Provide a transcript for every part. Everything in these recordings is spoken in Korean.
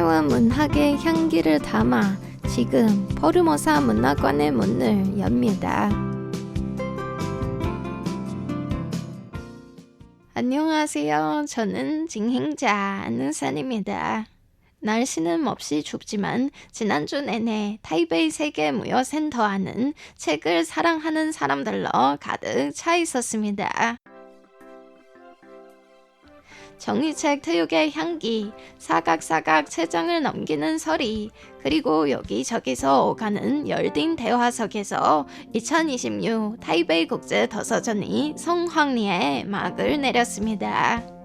타이완 문학의 향기를 담아 지금 포르모사 문학관의 문을 엽니다. 안녕하세요. 저는 진행자 안은산입니다. 날씨는 몹시 춥지만 지난주 내내 타이베이 세계무역센터와는 책을 사랑하는 사람들로 가득 차 있었습니다. 종이책 특유의 향기, 사각사각 책장을 넘기는 소리, 그리고 여기저기서 오가는 열띤 대화 속에서 2026 타이베이 국제 도서전이 성황리에 막을 내렸습니다.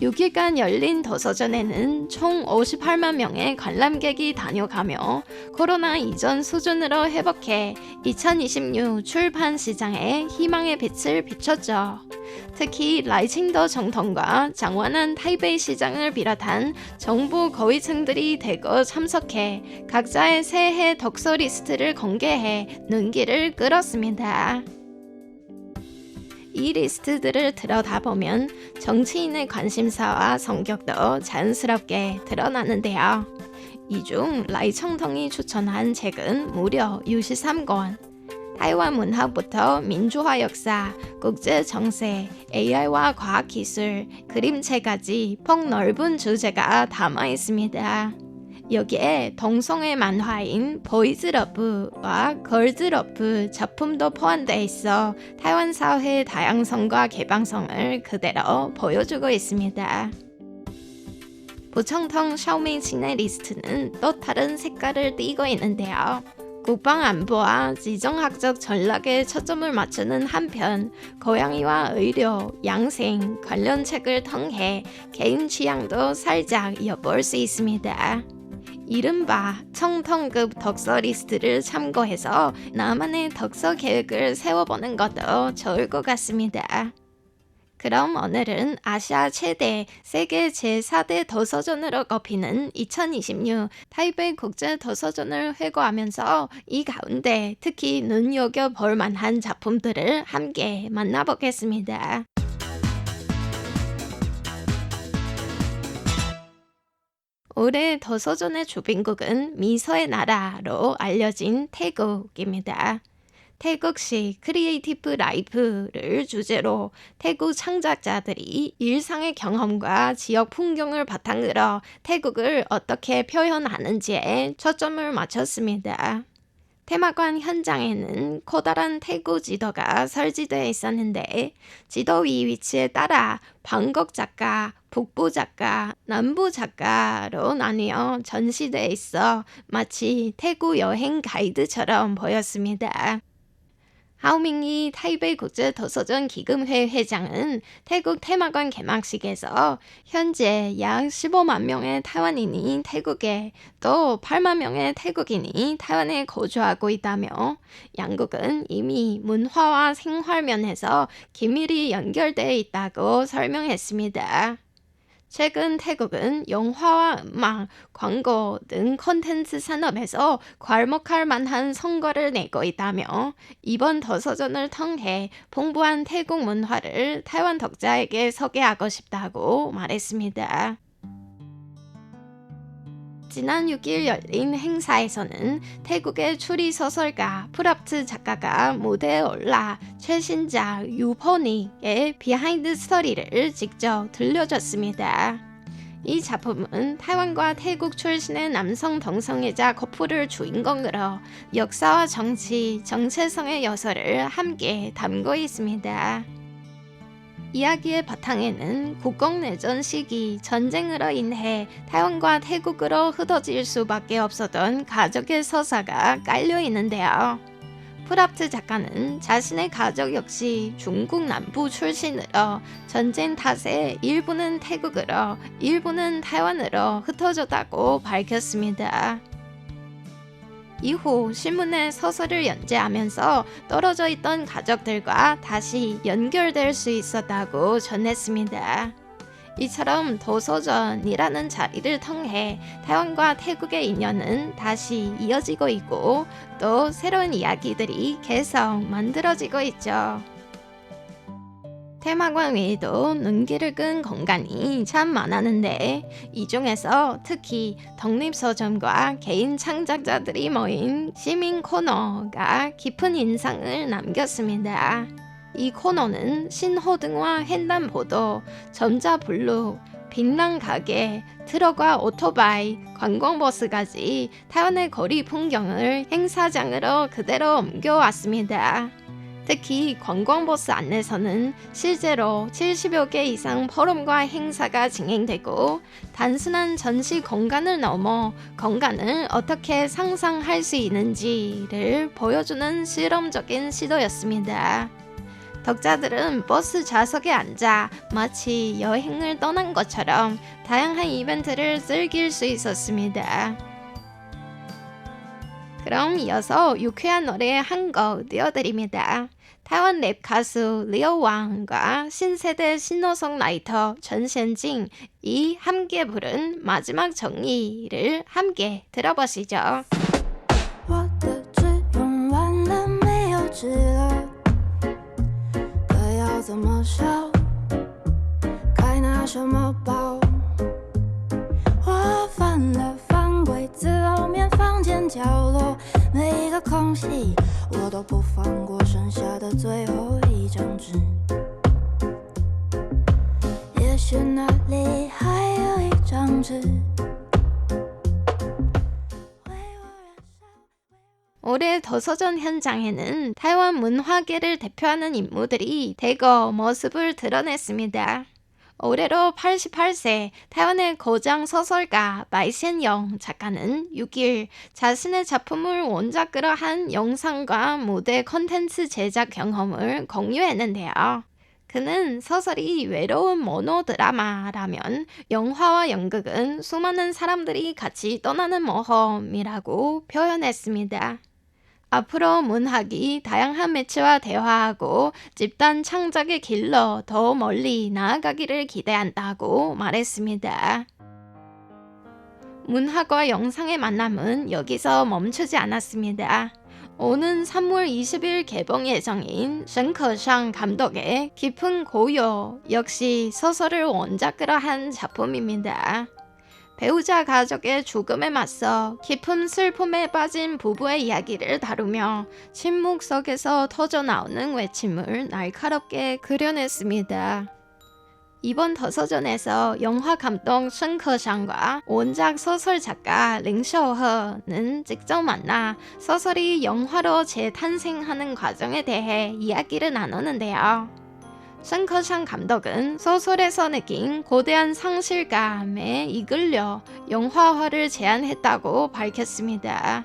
6일간 열린 도서전에는 총 58만 명의 관람객이 다녀가며 코로나 이전 수준으로 회복해 2026 출판 시장에 희망의 빛을 비췄죠. 특히 라이칭더 정통과 장완한 타이베이 시장을 비롯한 정부 고위층들이 대거 참석해 각자의 새해 독서 리스트를 공개해 눈길을 끌었습니다. 이 리스트들을 들여다보면 정치인의 관심사와 성격도 자연스럽게 드러나는데요. 이 중 라이청통이 추천한 책은 무려 63권. 타이완 문학부터 민주화 역사, 국제 정세, AI와 과학기술, 그림체까지 폭넓은 주제가 담아 있습니다. 여기에 동성애 만화인 보이즈러브와 걸즈러브 작품도 포함되어 있어 타이완 사회의 다양성과 개방성을 그대로 보여주고 있습니다. 보청통 샤오밍친의 리스트는 또 다른 색깔을 띠고 있는데요. 국방안보와 지정학적 전략에 초점을 맞추는 한편 고양이와 의료, 양생 관련 책을 통해 개인 취향도 살짝 엿볼 수 있습니다. 이른바 청통급 독서 리스트를 참고해서 나만의 독서 계획을 세워보는 것도 좋을 것 같습니다. 그럼 오늘은 아시아 최대 세계 제4대 도서전으로 꼽히는 2026 타이베이 국제 도서전을 회고하면서 이 가운데 특히 눈여겨볼 만한 작품들을 함께 만나보겠습니다. 올해 도서전의 주빈국은 미소의 나라로 알려진 태국입니다. 태국식 크리에이티브 라이프를 주제로 태국 창작자들이 일상의 경험과 지역 풍경을 바탕으로 태국을 어떻게 표현하는지에 초점을 맞췄습니다. 테마관 현장에는 커다란 태국 지도가 설치되어 있었는데 지도 위 위치에 따라 방콕 작가, 북부 작가, 남부 작가로 나뉘어 전시되어 있어 마치 태국 여행 가이드처럼 보였습니다. 하오밍이 타이베이 국제 도서전 기금회 회장은 태국 테마관 개막식에서 현재 약 15만 명의 타이완인이 태국에 또 8만 명의 태국인이 타이완에 거주하고 있다며 양국은 이미 문화와 생활 면에서 긴밀히 연결되어 있다고 설명했습니다. 최근 태국은 영화와 음악, 광고 등 콘텐츠 산업에서 괄목할 만한 성과를 내고 있다며 이번 도서전을 통해 풍부한 태국 문화를 타이완 독자에게 소개하고 싶다고 말했습니다. 지난 6일 열린 행사에서는 태국의 추리소설가 프랍트 작가가 무대에 올라 최신작 유포닉의 비하인드 스토리를 직접 들려줬습니다. 이 작품은 타이완과 태국 출신의 남성 동성애자 커플을 주인공으로 역사와 정치, 정체성의 요소를 함께 담고 있습니다. 이야기의 바탕에는 국공내전 시기 전쟁으로 인해 타이완과 태국으로 흩어질 수밖에 없었던 가족의 서사가 깔려 있는데요. 프랍트 작가는 자신의 가족 역시 중국 남부 출신으로 전쟁 탓에 일부는 태국으로 일부는 타이완으로 흩어졌다고 밝혔습니다. 이후 신문에 소설을 연재하면서 떨어져 있던 가족들과 다시 연결될 수 있었다고 전했습니다. 이처럼 도서전이라는 자리를 통해 타이완과 태국의 인연은 다시 이어지고 있고 또 새로운 이야기들이 계속 만들어지고 있죠. 테마관 외에도 눈길을 끈 공간이 참 많았는데 이 중에서 특히 독립서점과 개인 창작자들이 모인 시민 코너가 깊은 인상을 남겼습니다. 이 코너는 신호등과 횡단보도, 전자블록, 빈랑 가게, 트럭과 오토바이, 관광버스까지 타원의 거리 풍경을 행사장으로 그대로 옮겨왔습니다. 특히 관광버스 안에서는 실제로 70여 개 이상 포럼과 행사가 진행되고 단순한 전시 공간을 넘어 공간을 어떻게 상상할 수 있는지를 보여주는 실험적인 시도였습니다. 독자들은 버스 좌석에 앉아 마치 여행을 떠난 것처럼 다양한 이벤트를 즐길 수 있었습니다. 그럼 이어서 유쾌한 노래 한 곡 띄워드립니다.台湾랩 가수 리오왕과 신세대 싱어송라이터 전센징이 함께 부른 마지막 정의를 함께 들어보시죠. 我的纸用完了没有纸了，歌要怎么烧？该拿什么包？我翻了翻柜子后面房间角落，每一个空隙我都不放过剩下的最后一张纸。也许那里还有一张纸。 올해 도서전 현장에는 타이완 문화계를 대표하는 인물들이 대거 모습을 드러냈습니다. 올해로 88세 타이완의 고장 소설가 마이센영 작가는 6일 자신의 작품을 원작으로 한 영상과 무대 콘텐츠 제작 경험을 공유했는데요. 그는 소설이 외로운 모노드라마라면 영화와 연극은 수많은 사람들이 같이 떠나는 모험이라고 표현했습니다. 앞으로 문학이 다양한 매체와 대화하고 집단 창작의 길로 더 멀리 나아가기를 기대한다고 말했습니다. 문학과 영상의 만남은 여기서 멈추지 않았습니다. 오는 3월 20일 개봉 예정인 션커상 감독의 깊은 고요 역시 소설을 원작으로 한 작품입니다. 배우자 가족의 죽음에 맞서 깊은 슬픔에 빠진 부부의 이야기를 다루며 침묵 속에서 터져나오는 외침을 날카롭게 그려냈습니다. 이번 도서전에서 영화 감독 션커상과 원작 소설 작가 링쇼허는 직접 만나 소설이 영화로 재탄생하는 과정에 대해 이야기를 나누는데요. 션커상 감독은 소설에서 느낀 거대한 상실감에 이끌려 영화화를 제안했다고 밝혔습니다.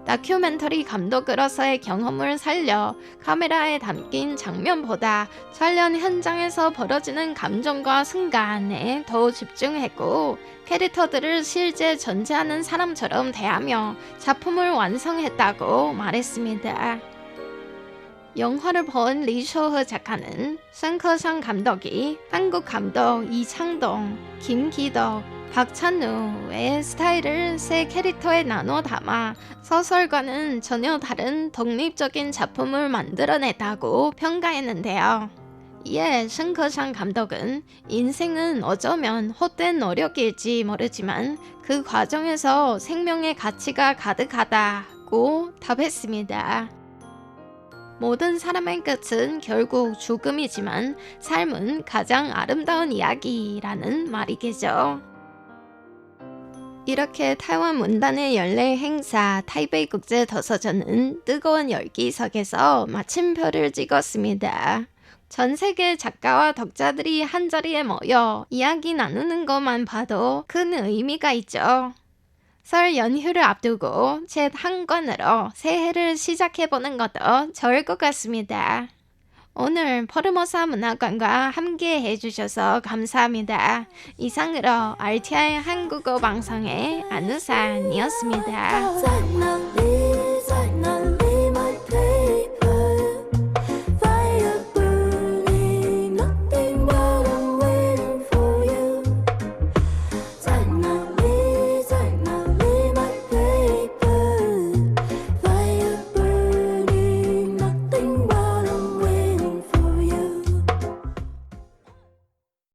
다큐멘터리 감독으로서의 경험을 살려 카메라에 담긴 장면보다 촬영 현장에서 벌어지는 감정과 순간에 더 집중했고 캐릭터들을 실제 존재하는 사람처럼 대하며 작품을 완성했다고 말했습니다. 영화를 본 리쇼허 작가는 션커상 감독이 한국 감독 이창동, 김기덕, 박찬우의 스타일을 세 캐릭터에 나눠 담아 소설과는 전혀 다른 독립적인 작품을 만들어냈다고 평가했는데요. 이에 션커상 감독은 인생은 어쩌면 헛된 노력일지 모르지만 그 과정에서 생명의 가치가 가득하다고 답했습니다. 모든 사람의 끝은 결국 죽음이지만 삶은 가장 아름다운 이야기라는 말이겠죠. 이렇게 타이완 문단의 연례 행사 타이베이 국제 도서전은 뜨거운 열기 속에서 마침표를 찍었습니다. 전 세계 작가와 독자들이 한자리에 모여 이야기 나누는 것만 봐도 큰 의미가 있죠. 설 연휴를 앞두고 책 한 권으로 새해를 시작해보는 것도 좋을 것 같습니다. 오늘 포르모사 문화관과 함께 해주셔서 감사합니다. 이상으로 RTI 한국어 방송의 안우산이었습니다.